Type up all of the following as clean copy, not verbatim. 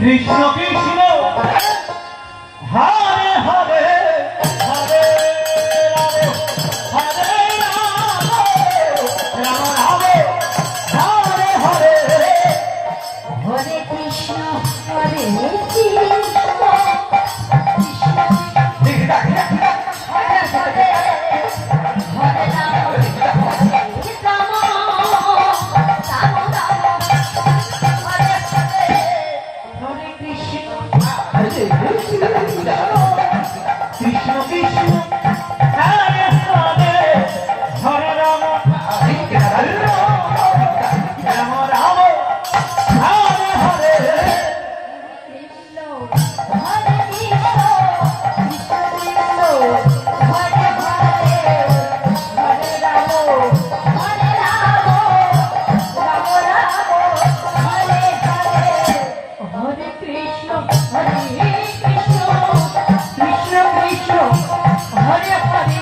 Krishna Krishna Hare Hare Hare Ram Hare Ram Ram Ram Hare Hare Hare Krishna Hare Krishna Krishna Krishna Hare Hare Hare Ram Ram Ram Hare Hare Krishna Hare Krishna Krishna Hare Hare Hare Ram Hare Ram Ram Ram Hare Hare Hare Krishna Hare Krishna Krishna Krishna Hare Hare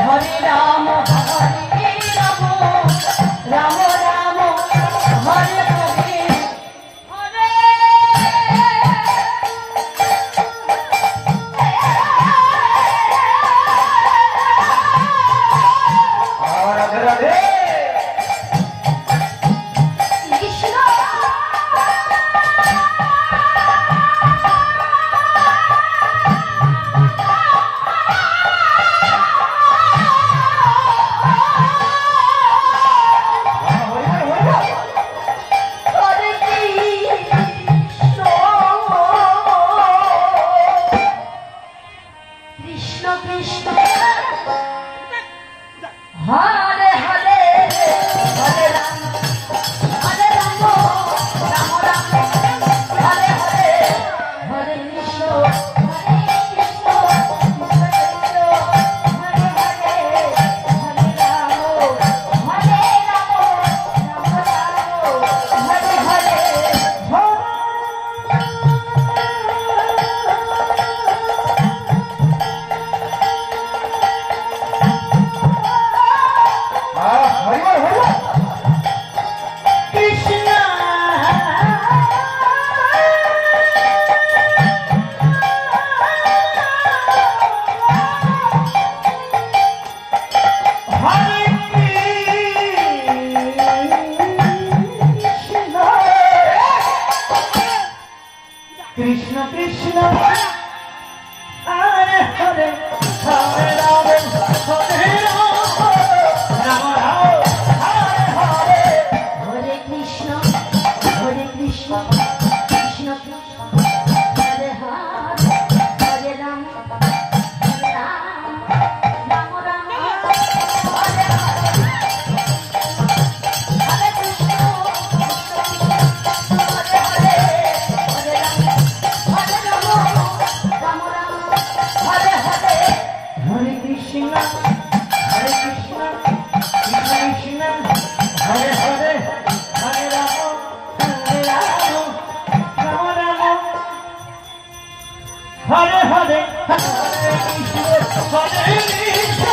Hare Ram Ram Ram Hare Hare Hare Radhe Radhe Krishna Hare Krishna Krishna Hare Hare Hare Ram Ram Ram Hare Hare Hare Krishna Hare Krishna Krishna Hare Hare Hare Ram Hare Ram Hare Hare Krishna Hare Krishna Krishna Hare Hare Hare Ram Hare Ram Ram Ram Hare Hare Hare Krishna Krishna Krishna Hare Hare Hare Ram Ram Ram Ram Hare Hare Hare Krishna Hare Hare Hare Ram Ram Ram Hare Hare Hare Krishna Hare Krishna Krishna Krishna Hare Hare Hare Ram Ram Ram Hare Hare Hare Krishna Hare Krishna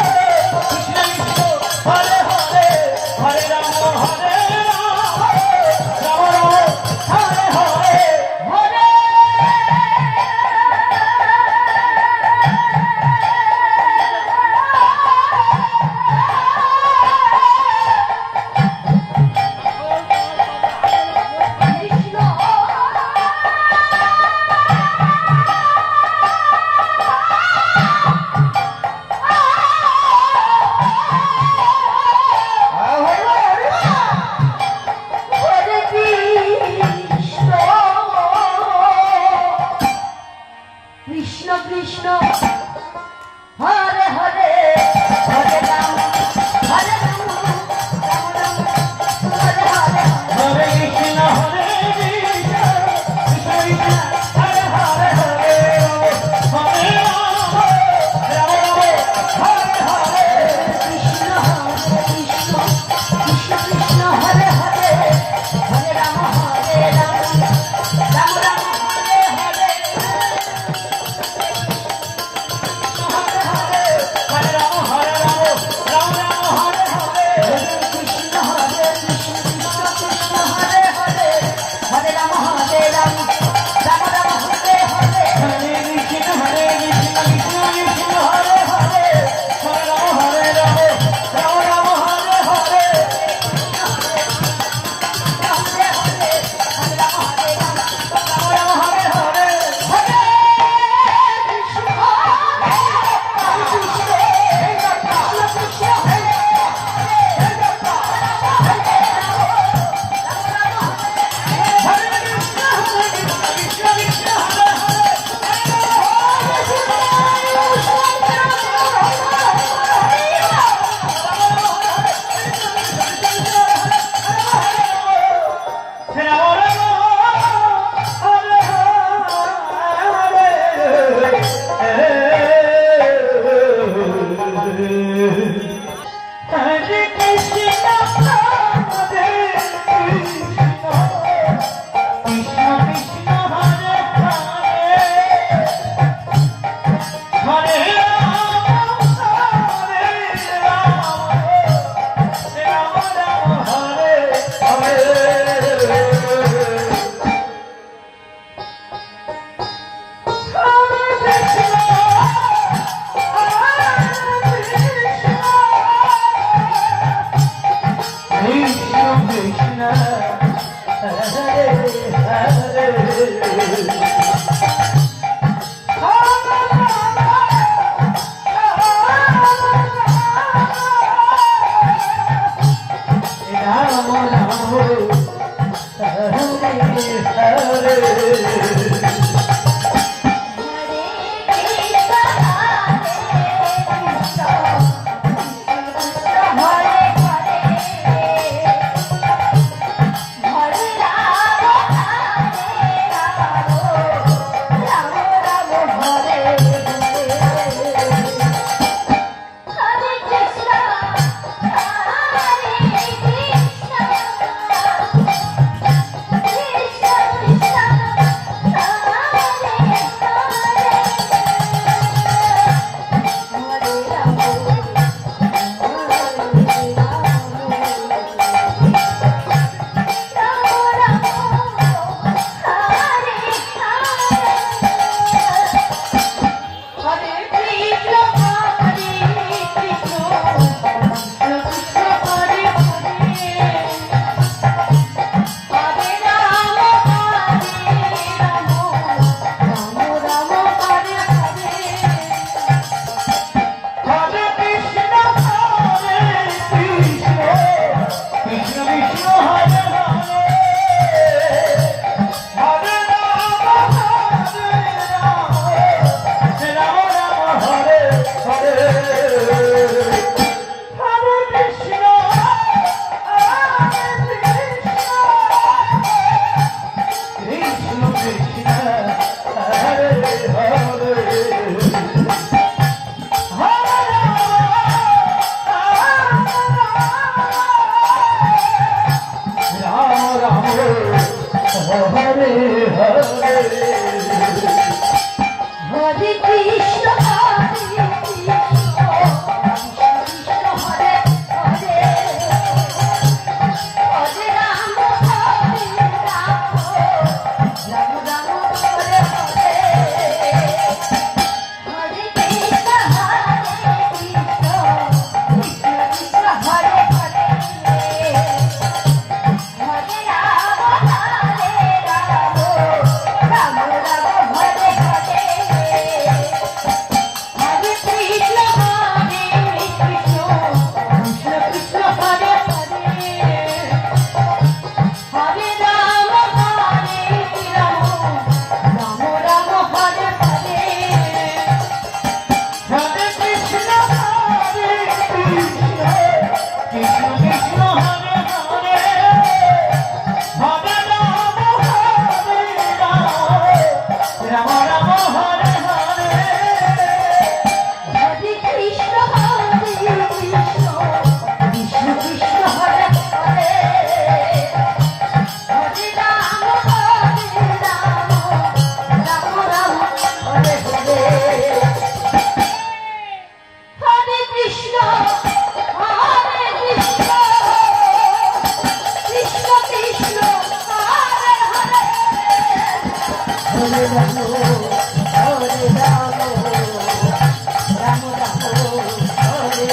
Krishna Krishna Hare Hare Hare Ram Hare Ram Ram Ram Hare Hare Hare Krishna Hare Krishna Krishna Krishna Hare Hare Hare Ram Hare Ram Ram Ram Hare Hare Hare Krishna Hare Krishna Krishna Krishna Hare Hare Hare Hare Ram Ram Ram Hare Hare Krishna Hare Krishna Krishna Krishna Hare Hare Hare Ram Hare Ram Ram Ram Hare Hare Hare Ram Hare Ram Ram Ram Hare Hare Krishna Hare Krishna Krishna Krishna Hare Hare Hare Ram Hare Ram Ram Ram Hare Hare Hare Krishna Hare Krishna Krishna Krishna Hare Hare Hare Ram Hare Ram Ram Ram Hare Hare Hare Hare Hare Ram Hare Ram Ram Ram Hare Hare Hare Krishna Krishna Krishna Hare Hare Krishna Hare Krishna Krishna Krishna Hare Hare Ram Ram Hare Hare Krishna Hare Krishna Krishna Krishna Hare Hare Hare Ram Ram Ram Hare Hare Krishna Krishna Hare Ram Ram Hare Hare Hare Hare Ram Hare Ram Ram Ram Hare Hare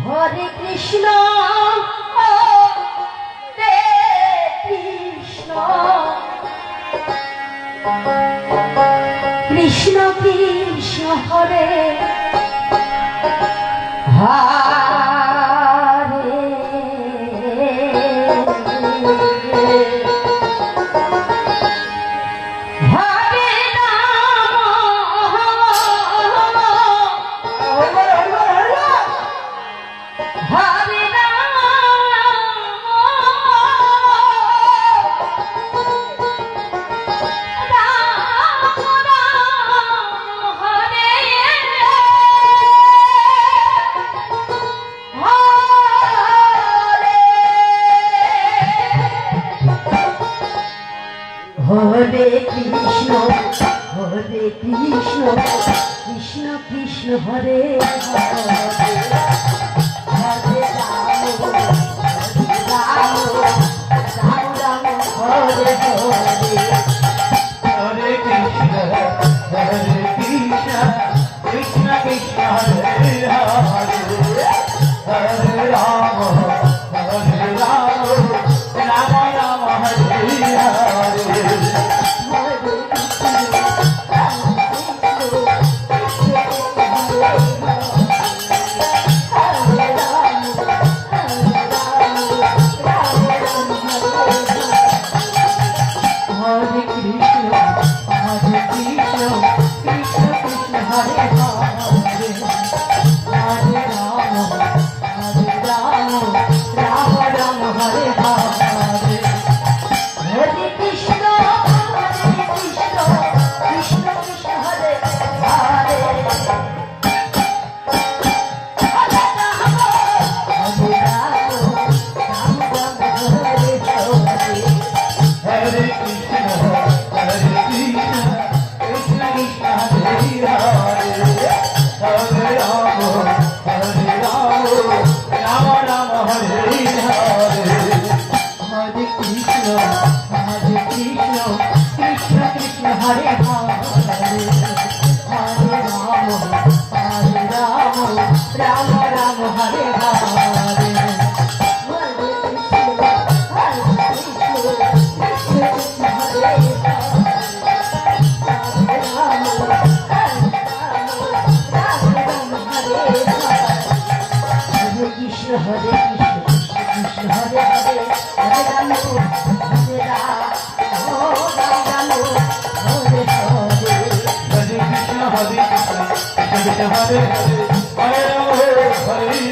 Hare Krishna Krishna Krishna Krishna Hare Hare Hare Krishna Hare Krishna Krishna Krishna Hare Hare Hare Ram Ram Ram Hare Hare Krishna Krishna Krishna Hare Hare Hare Ram Ram Ram Ram Hare Hare Hare Krishna, Krishna Krishna, Hare Hare, Hare Rama, Rama Rama, Hare Hare. Hare Krishna, Krishna Krishna, Hare Hare, Hare Rama, Rama Rama, Hare Hare. Hare Krishna Krishna Krishna Hare Hare Hare Ram Ram Ram Hare Hare Hare Krishna, Krishna Krishna, Hare Hare, Hare Rama,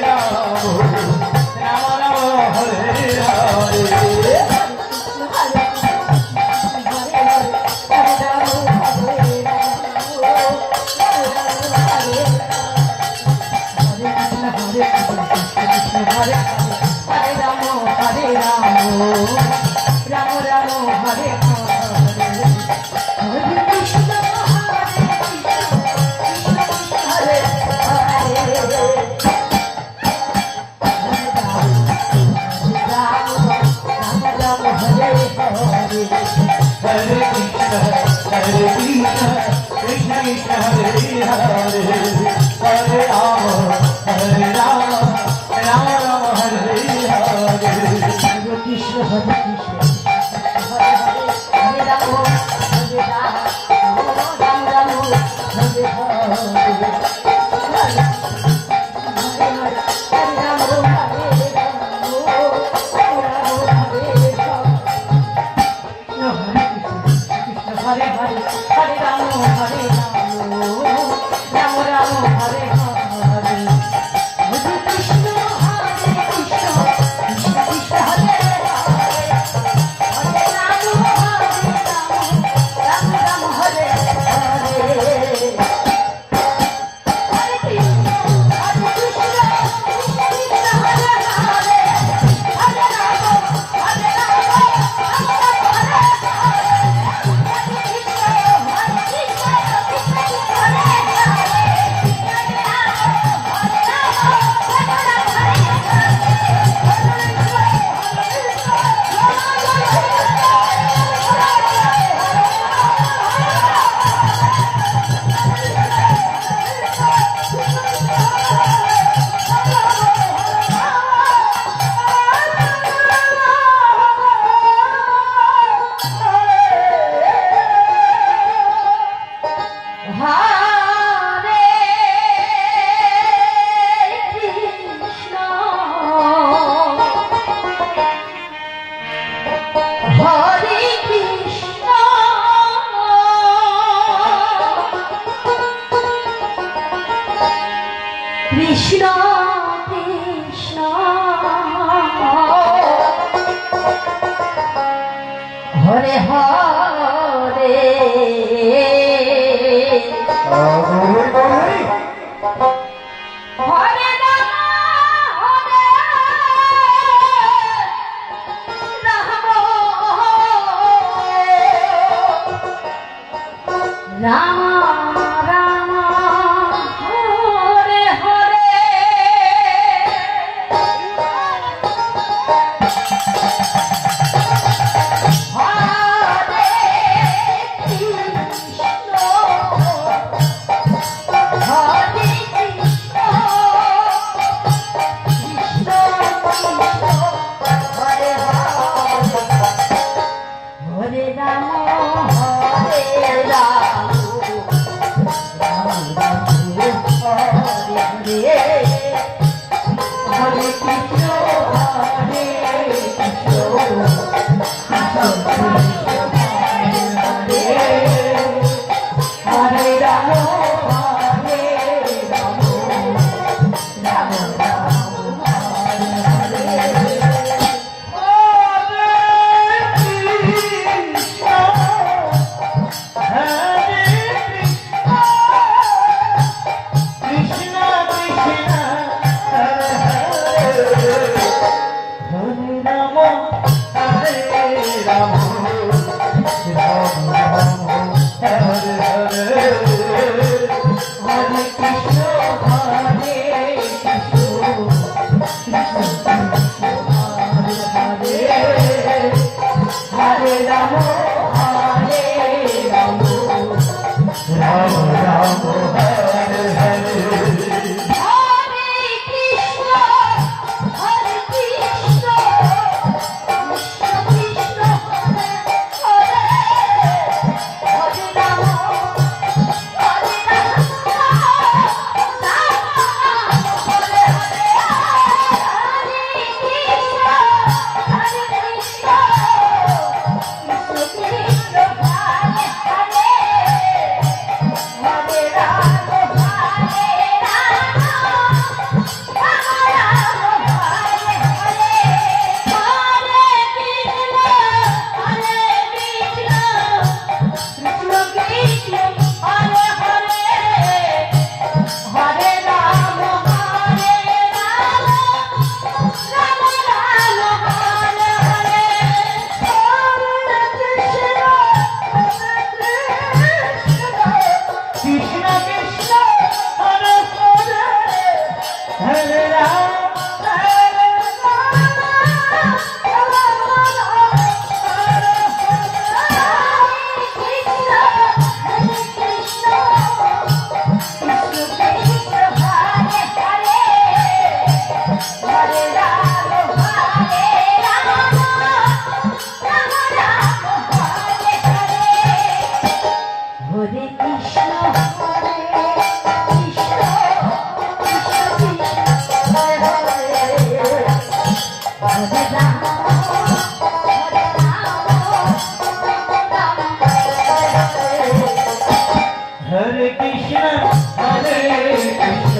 Rama Rama, Hare Hare. Hare Krishna, Krishna Krishna, Hare Hare, Hare Rama, Rama Rama, Hare Hare. Krishna Hare Krishna Hare Hare Hare Ram Hare Ram Ram Hare Hare Hare Krishna, Krishna Hare Hare, Hare Rama, Rama Rama, Hare Hare. Hare Rama, Hare Rama, Rama Rama, Krishna Krishna Hare Hare Hare Ram Hare Ram Ram Hare Hare Hare Krishna Hare Krishna Krishna Krishna Hare Hare Ram Hare Ram Hare Krishna Hare Krishna Hare Ram Hare Ram Ram Ram Hare Hare Krishna Hare Krishna Krishna Krishna Hare Hare Hare Ram Hare Ram Ram Ram Hare Hare Hare Krishna Hare Krishna Krishna Krishna Hare Hare Hare Ram Hare Ram Ram Hare Hare Hare Krishna Hare Krishna Krishna Krishna Hare Hare Hare Ram Hare Ram Ram Ram Hare Hare Hare Krishna Hare Krishna Krishna Krishna Hare Hare Hare Ram Hare Ram Ram Ram Hare Hare Hare Krishna Krishna Krishna Hare Hare Hare Ram Hare Hare Krishna Hare Krishna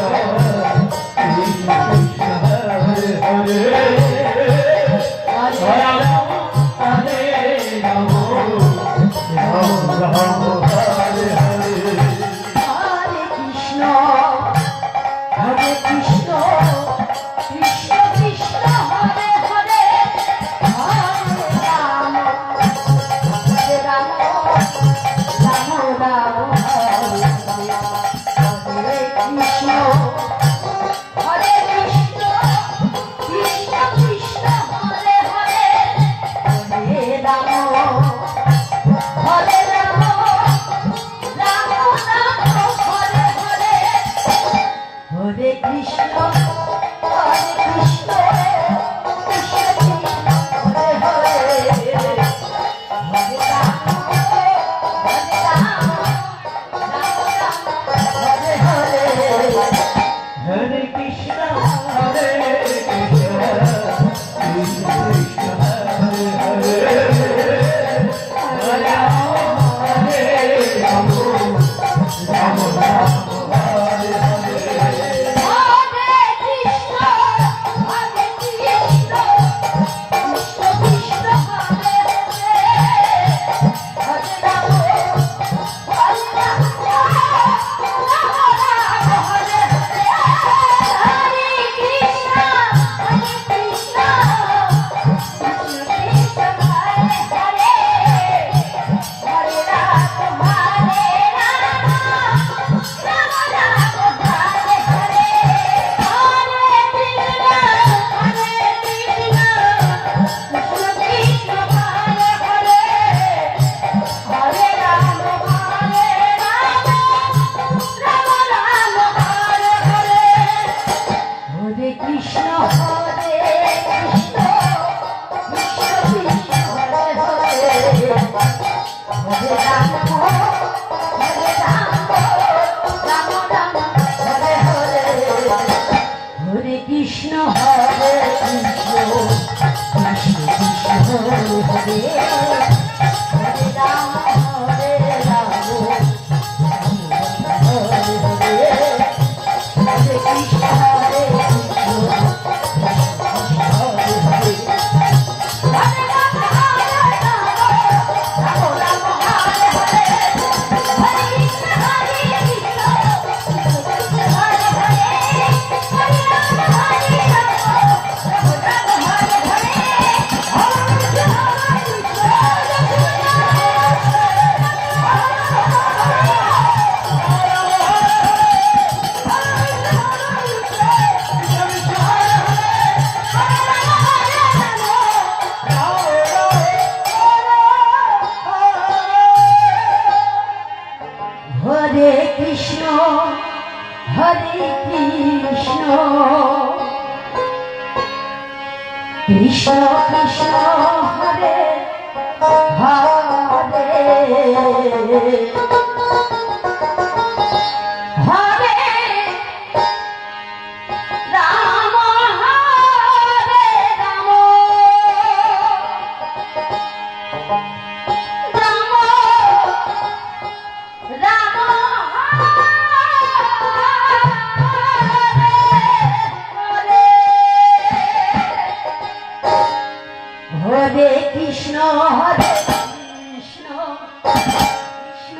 Krishna Krishna Hare Hare Hare Ram Hare Ram Ram Hare Hare Krishna Hare Krishna Krishna Krishna Hare Hare Hare Ram Hare Ram Ram Ram Hare Hare Hare Krishna Hare Krishna Krishna Krishna Hare Hare Hare Ram Hare Ram Ram Ram Hare Hare Krishna Hare Krishna Krishna Krishna Hare Hare Hare Ram Hare Ram Ram Ram Hare Hare Hare Krishna Hare Krishna Krishna Krishna Hare Hare Hare Ram Ram Ram Hare Hare Hare Krishna Hare Krishna Krishna Krishna Hare Hare Hare Ram Hare Ram Ram Ram Hare Hare Hare Hare Ram Ram Ram Hare Hare Hare Krishna Hare Krishna Krishna Krishna Hare Hare Hare Ram Hare Ram Hare Hare Hare Krishna Hare Hare Krishna Hare Krishna Krishna Krishna Hare Hare Hare Ram Hare Ram Ram Hare Krishna Krishna Krishna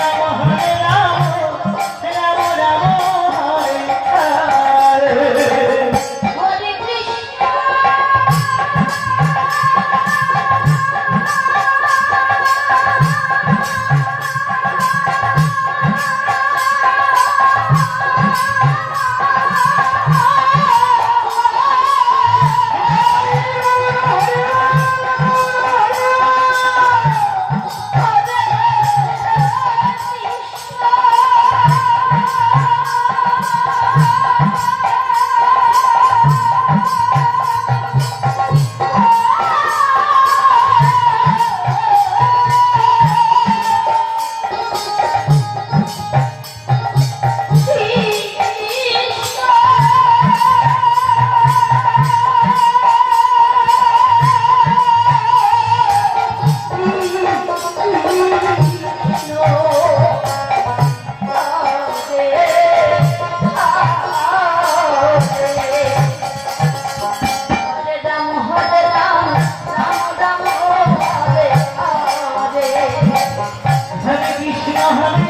Ram Hare Ram Ram Ram Hare Hare Hare Krishna Hare Krishna Hare